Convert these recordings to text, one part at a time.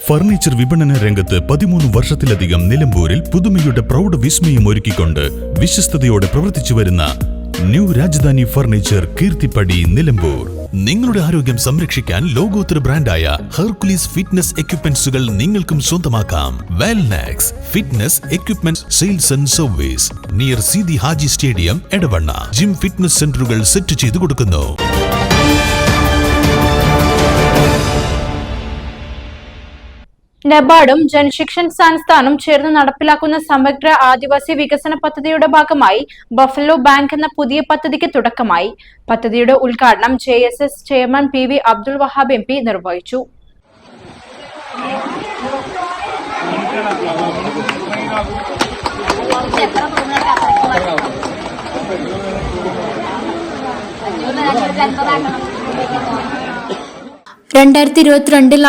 Furniture വിപണന രംഗത്ത് 13 വർഷത്തിലധികം നിലമ്പൂരിൽ പുതുമയുടെ പ്രൗഢ വിസ്മയം ഒരുക്കിക്കൊണ്ട് വിശ്വസ്തയോടെ പ്രവർത്തിച്ചു വരുന്ന ന്യൂ രാജധാനി ഫർണിച്ചർ കീർത്തിപ്പടി നിലമ്പൂർ. നിങ്ങളുടെ ആരോഗ്യം സംരക്ഷിക്കാൻ ലോകോത്തര ബ്രാൻഡായ ഹെർക്കുലീസ് ഫിറ്റ്നസ് എക്യുപ്മെന്റ്സുകൾ നിങ്ങൾക്കും സ്വന്തമാക്കാം. Wellnex fitness equipment sales and service near Seethi Haji stadium, Edavanna. Gym fitness സെന്ററുകൾ സെറ്റ് ചെയ്തു കൊടുക്കുന്നു. നബാർഡും ജൻശിക്ഷൻ സംസ്ഥാനം ചേർന്ന് നടപ്പിലാക്കുന്ന സമഗ്ര ആദിവാസി വികസന പദ്ധതിയുടെ ഭാഗമായി ബഫലോ ബാങ്ക് എന്ന പുതിയ പദ്ധതിക്ക് തുടക്കമായി. പദ്ധതിയുടെ ഉദ്ഘാടനം JSS chairman PV Abdul Wahab MP നിർവഹിച്ചു.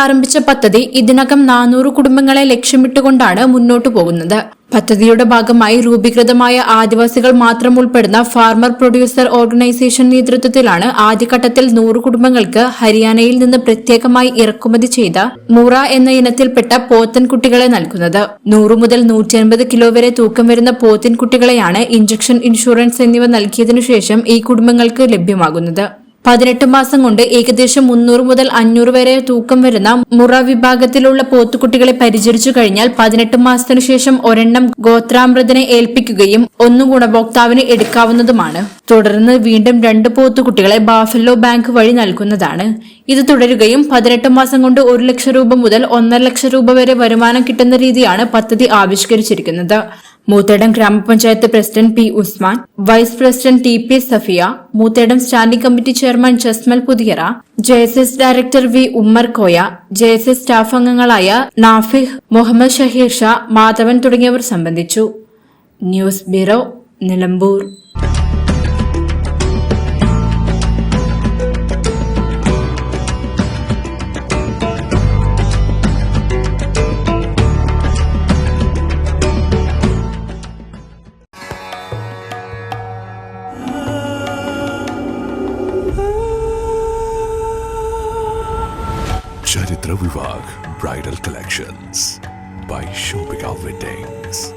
ആരംഭിച്ച പദ്ധതി ഇതിനകം 400 കുടുംബങ്ങളെ ലക്ഷ്യമിട്ടുകൊണ്ടാണ് മുന്നോട്ടു പോകുന്നത്. പദ്ധതിയുടെ ഭാഗമായി രൂപീകൃതമായ ആദിവാസികൾ മാത്രം ഉൾപ്പെടുന്ന ഫാർമർ പ്രൊഡ്യൂസർ ഓർഗനൈസേഷൻ നേതൃത്വത്തിലാണ് ആദ്യഘട്ടത്തിൽ 100 കുടുംബങ്ങൾക്ക് ഹരിയാനയിൽ നിന്ന് പ്രത്യേകമായി ഇറക്കുമതി ചെയ്ത മുറ എന്ന ഇനത്തിൽപ്പെട്ട പോത്തൻകുട്ടികളെ നൽകുന്നത്. 100 മുതൽ 150 കിലോ വരെ തൂക്കം വരുന്ന പോത്തിൻകുട്ടികളെയാണ് ഇഞ്ചക്ഷൻ, ഇൻഷുറൻസ് എന്നിവ നൽകിയതിനു ശേഷം ഈ കുടുംബങ്ങൾക്ക് ലഭ്യമാകുന്നത്. 18 മാസം കൊണ്ട് ഏകദേശം 300 മുതൽ 500 വരെ തൂക്കം വരുന്ന മുറ വിഭാഗത്തിലുള്ള പോത്തുകുട്ടികളെ പരിചരിച്ചു കഴിഞ്ഞാൽ 18 മാസത്തിനു ശേഷം ഒരെണ്ണം ഗോത്രാമൃതനെ ഏൽപ്പിക്കുകയും 1 ഗുണഭോക്താവിന് എടുക്കാവുന്നതുമാണ്. തുടർന്ന് വീണ്ടും 2 പോത്തുകുട്ടികളെ ബഫലോ ബാങ്ക് വഴി നൽകുന്നതാണ്. ഇത് തുടരുകയും 18 മാസം കൊണ്ട് 1 ലക്ഷം രൂപ മുതൽ 1.5 ലക്ഷം രൂപ വരെ വരുമാനം കിട്ടുന്ന രീതിയാണ് പദ്ധതി ആവിഷ്കരിച്ചിരിക്കുന്നത്. മൂത്തേടം ഗ്രാമപഞ്ചായത്ത് president P. Usman, vice president TP Safiya, Moothedam standing committee chairman Jasmal Puthiyara, JSS director V. Ummer Koya, JSS staff അംഗങ്ങളായ നാഫിഹ്, മുഹമ്മദ് ഷഹീർ ഷാ, മാധവൻ തുടങ്ങിയവർ സംബന്ധിച്ചു. News bureau, Nilambur. Charitra Vivag Bridal Collections by Shobhika Weddings.